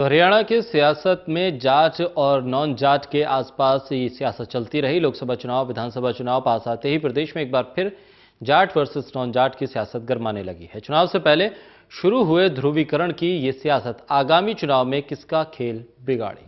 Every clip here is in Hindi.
हरियाणा की सियासत में जाट और नॉन जाट के आसपास ये सियासत चलती रही। लोकसभा चुनाव, विधानसभा चुनाव पास आते ही प्रदेश में एक बार फिर जाट वर्सेस नॉन जाट की सियासत गरमाने लगी है। चुनाव से पहले शुरू हुए ध्रुवीकरण की ये सियासत आगामी चुनाव में किसका खेल बिगाड़ेगी।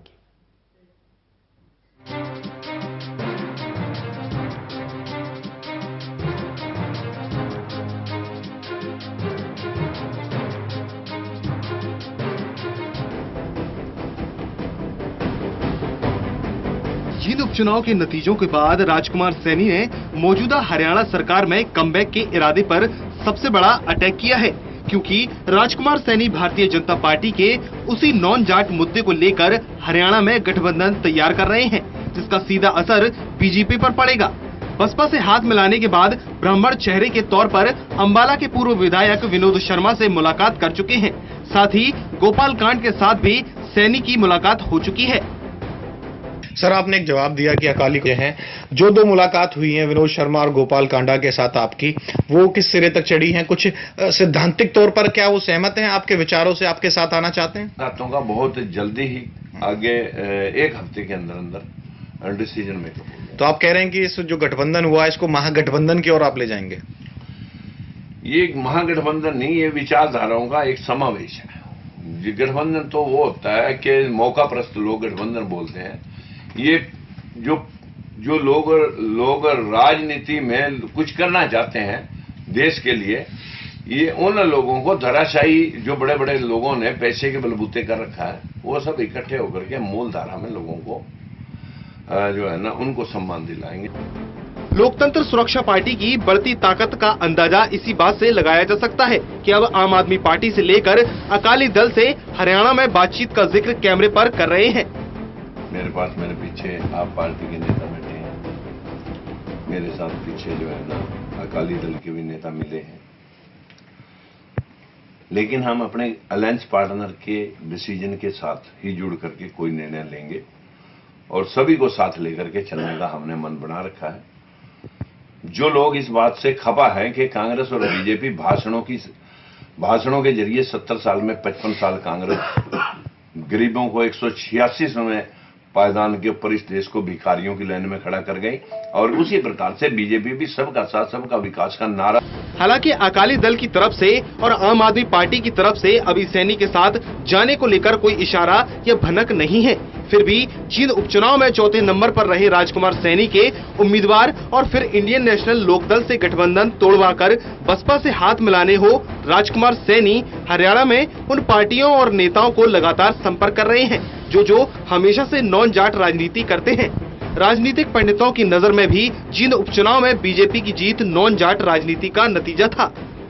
जींद उपचुनाव के नतीजों के बाद राजकुमार सैनी ने मौजूदा हरियाणा सरकार में कमबैक के इरादे पर सबसे बड़ा अटैक किया है, क्योंकि राजकुमार सैनी भारतीय जनता पार्टी के उसी नॉन जाट मुद्दे को लेकर हरियाणा में गठबंधन तैयार कर रहे हैं, जिसका सीधा असर बीजेपी पर पड़ेगा। बसपा से हाथ मिलाने के बाद ब्राह्मण चेहरे के तौर पर अंबाला के पूर्व विधायक विनोद शर्मा से मुलाकात कर चुके हैं। साथ ही गोपाल कांड के साथ भी सैनी की मुलाकात हो चुकी है। सर, आपने एक जवाब दिया कि अकाली हैं। जो दो मुलाकात हुई है विनोद शर्मा और गोपाल कांडा के साथ आपकी, वो किस सिरे तक चढ़ी हैं? कुछ सैद्धांतिक तौर पर क्या वो सहमत हैं आपके विचारों से, आपके साथ आना चाहते हैं? बातों का बहुत जल्दी ही आगे एक हफ्ते के अंदर अंदर डिसीजन मेकर। तो आप कह रहे हैं कि इस जो गठबंधन हुआ इसको महागठबंधन की ओर आप ले जाएंगे? ये एक महागठबंधन नहीं, ये विचारधाराओं का एक समावेश है। गठबंधन तो वो होता है कि मौका प्रस्त लोग गठबंधन बोलते हैं। ये जो लोग राजनीति में कुछ करना चाहते हैं देश के लिए, ये उन लोगों को धराशायी जो बड़े बड़े लोगों ने पैसे के बलबूते कर रखा है, वो सब इकट्ठे होकर के मूल धारा में लोगों को जो है ना उनको सम्मान दिलाएंगे। लोकतंत्र सुरक्षा पार्टी की बढ़ती ताकत का अंदाजा इसी बात से लगाया जा सकता है कि अब आम आदमी पार्टी से लेकर अकाली दल से हरियाणा में बातचीत का जिक्र कैमरे पर कर रहे हैं। मेरे पास मेरे पीछे आप पार्टी के नेता बैठे हैं, मेरे साथ पीछे जो है ना अकाली दल के भी नेता मिले हैं, लेकिन हम अपने अलायंस पार्टनर के डिसीजन के साथ ही जुड़ करके कोई निर्णय लेंगे और सभी को साथ लेकर के चलने का हमने मन बना रखा है। जो लोग इस बात से खफा हैं कि कांग्रेस और बीजेपी भाषणों के जरिए 70 साल में 55 साल कांग्रेस गरीबों को 186 में पायदान के ऊपर इस देश को भिखारियों की लाइन में खड़ा कर गई, और उसी प्रकार से बीजेपी भी सबका साथ सबका विकास का नारा। हालांकि अकाली दल की तरफ से और आम आदमी पार्टी की तरफ से अभी सैनी के साथ जाने को लेकर कोई इशारा या भनक नहीं है। फिर भी जींद उपचुनाव में चौथे नंबर पर रहे राजकुमार सैनी के उम्मीदवार और फिर इंडियन नेशनल लोकदल से गठबंधन तोड़वाकर बसपा से हाथ मिलाने हो राजकुमार सैनी हरियाणा में उन पार्टियों और नेताओं को लगातार संपर्क कर रहे हैं जो हमेशा से नॉन जाट राजनीति करते हैं। राजनीतिक पंडितों की नजर में भी जींद उपचुनाव में बीजेपी की जीत नॉन जाट राजनीति का नतीजा था।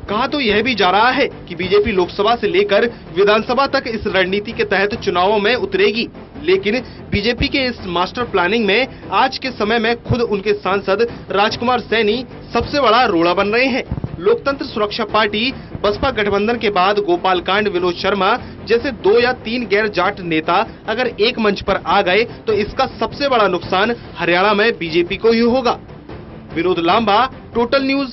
कहा तो यह भी जा रहा है कि बीजेपी लोकसभा से लेकर विधानसभा तक इस रणनीति के तहत चुनावों में उतरेगी, लेकिन बीजेपी के इस मास्टर प्लानिंग में आज के समय में खुद उनके सांसद राजकुमार सैनी सबसे बड़ा रोड़ा बन रहे हैं। लोकतंत्र सुरक्षा पार्टी बसपा गठबंधन के बाद गोपाल कांड, विनोद शर्मा जैसे 2 या 3 गैर जाट नेता अगर एक मंच पर आ गए तो इसका सबसे बड़ा नुकसान हरियाणा में बीजेपी को ही होगा। Vinod Lamba, total news.